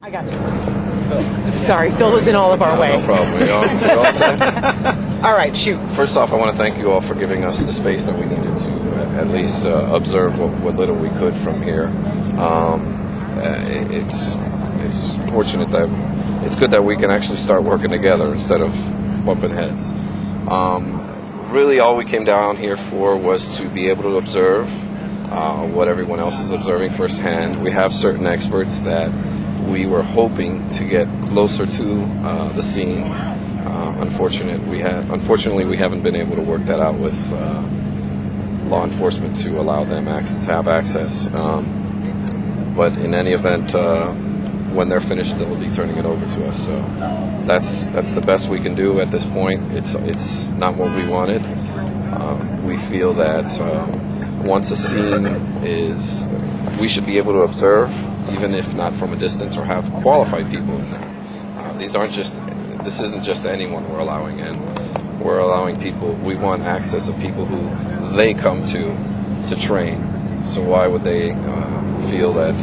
I got you. Sorry, Phil was in all of our way. No problem. We all set? All right, shoot. First off, I want to thank you all for giving us the space that we needed to at least observe what little we could from here. It's fortunate that it's good that we can actually start working together instead of bumping heads. Really, all we came down here for was to be able to observe what everyone else is observing firsthand. We have certain experts that we were hoping to get closer to the scene. Unfortunately, we haven't been able to work that out with law enforcement to allow them to have access. But in any event, when they're finished, they'll be turning it over to us. So that's the best we can do at this point. It's not what we wanted. We feel that once a scene is, we should be able to observe, even if not from a distance, or have qualified people in there. This isn't just anyone we're allowing in. We're allowing people. We want access of people who they come to train. So why would they feel that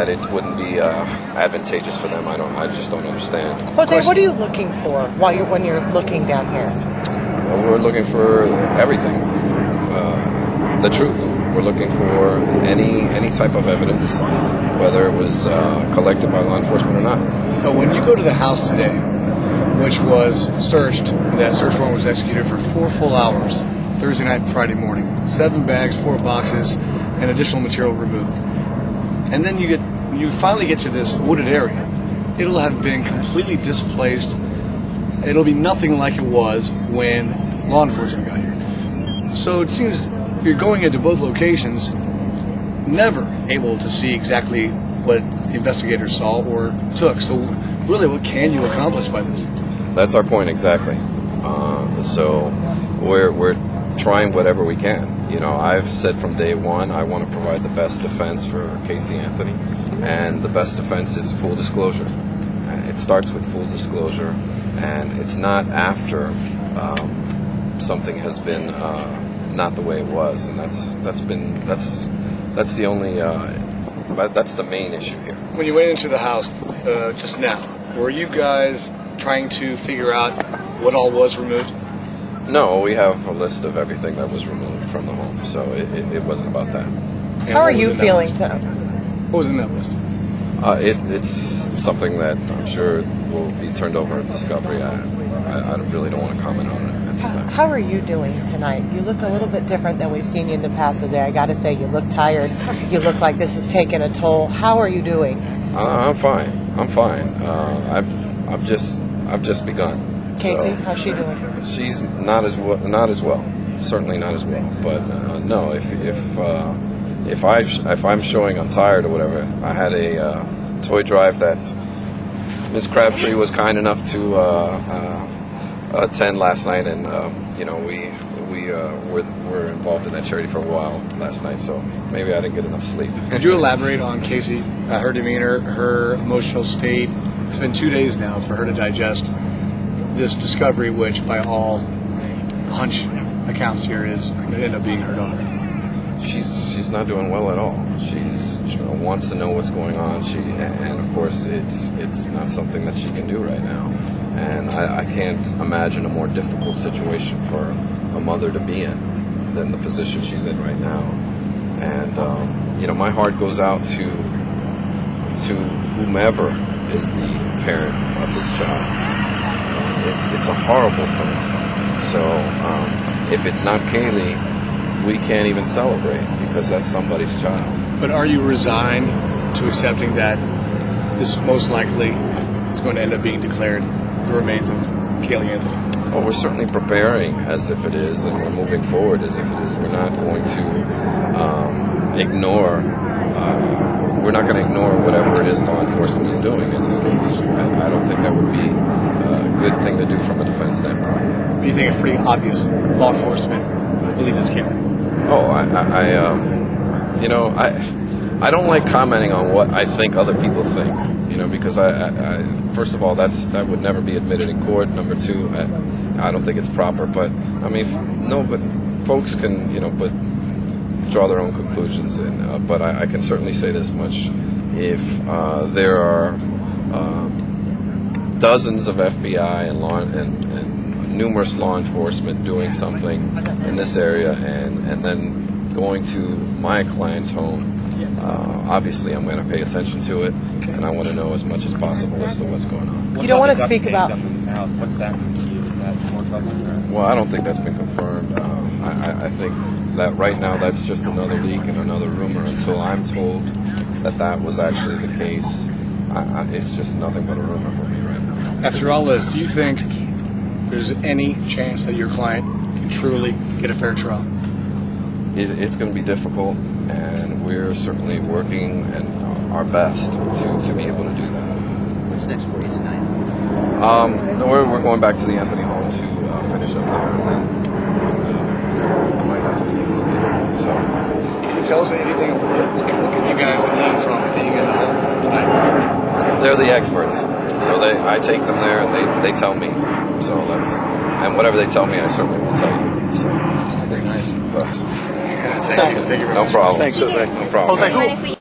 it wouldn't be advantageous for them? I just don't understand. Jose, what are you looking for when you're looking down here? We're looking for everything. The truth. We're looking for any type of evidence, whether it was collected by law enforcement or not. But when you go to the house today, which was searched, that search warrant was executed for 4 full hours, Thursday night and Friday morning, 7 bags, 4 boxes, and additional material removed. And then you finally get to this wooded area. It'll have been completely displaced. It'll be nothing like it was when law enforcement got here. So it seems you're going into both locations, never able to see exactly what the investigators saw or took. So really, what can you accomplish by this? That's our point exactly. So we're trying whatever we can. You know, I've said from day one I want to provide the best defense for Caylee Anthony, and the best defense is full disclosure. It starts with full disclosure, and it's not after something has been not the way it was, and that's the only that's the main issue here. When you went into the house just now, were you guys trying to figure out what all was removed? No, we have a list of everything that was removed from the home, so it wasn't about that. How are you feeling? What was in that list? It's something that I'm sure will be turned over in discovery. I really don't want to comment on it at this time. How are you doing tonight? You look a little bit different than we've seen you in the past today. I got to say, you look tired. You look like this is taking a toll. How are you doing? I'm fine. I've just begun. Casey, how's she doing? She's not as well. Certainly not as well. But no, if I'm showing I'm tired or whatever, I had a toy drive that Ms. Crabtree was kind enough to attend last night, and we were involved in that charity for a while last night, so maybe I didn't get enough sleep. Could you elaborate on Caylee, her demeanor, her emotional state? It's been 2 days now for her to digest this discovery, which by all hunch accounts here is going to end up being her daughter. She's not doing well at all. She wants to know what's going on. And of course it's not something that she can do right now. And I can't imagine a more difficult situation for a mother to be in than the position she's in right now. And my heart goes out to whomever is the parent of this child. It's a horrible thing. So if it's not Caylee, we can't even celebrate because that's somebody's child. But are you resigned to accepting that this most likely is going to end up being declared the remains of Caylee Anthony? Well, we're certainly preparing as if it is, and we're moving forward as if it is. We're not going to ignore. We're not going to ignore whatever it is law enforcement is doing in this case. I don't think that would be a good thing to do from a defense standpoint. Do you think it's pretty obvious law enforcement believes it's Caylee? Oh, I don't like commenting on what I think other people think, because I first of all, that would never be admitted in court. Number two, I don't think it's proper. But but folks can, draw their own conclusions. But I can certainly say this much: if there are dozens of FBI and numerous law enforcement doing something in this area, and then going to my client's home, obviously I'm going to pay attention to it, and I want to know as much as possible as to what's going on. You don't want to speak about. What's that mean to you? Is that more trouble? Well, I don't think that's been confirmed. I think that right now that's just another leak and another rumor until I'm told that was actually the case. It's just nothing but a rumor for me right now. After all this, do you think there's any chance that your client can truly get a fair trial? It's going to be difficult, and we're certainly working our best to be able to do that. What's next for you tonight? No, we're going back to the Anthony home to finish up there, and then I might have to leave this meeting. So, Can you tell us anything? What can you guys glean from being in the home tonight? they're the experts, so I take them there and they tell me. So and whatever they tell me, I certainly will tell you. So Very nice. but, Thank you. Thank you very no much. problem. Thanks. No problem. Mind if we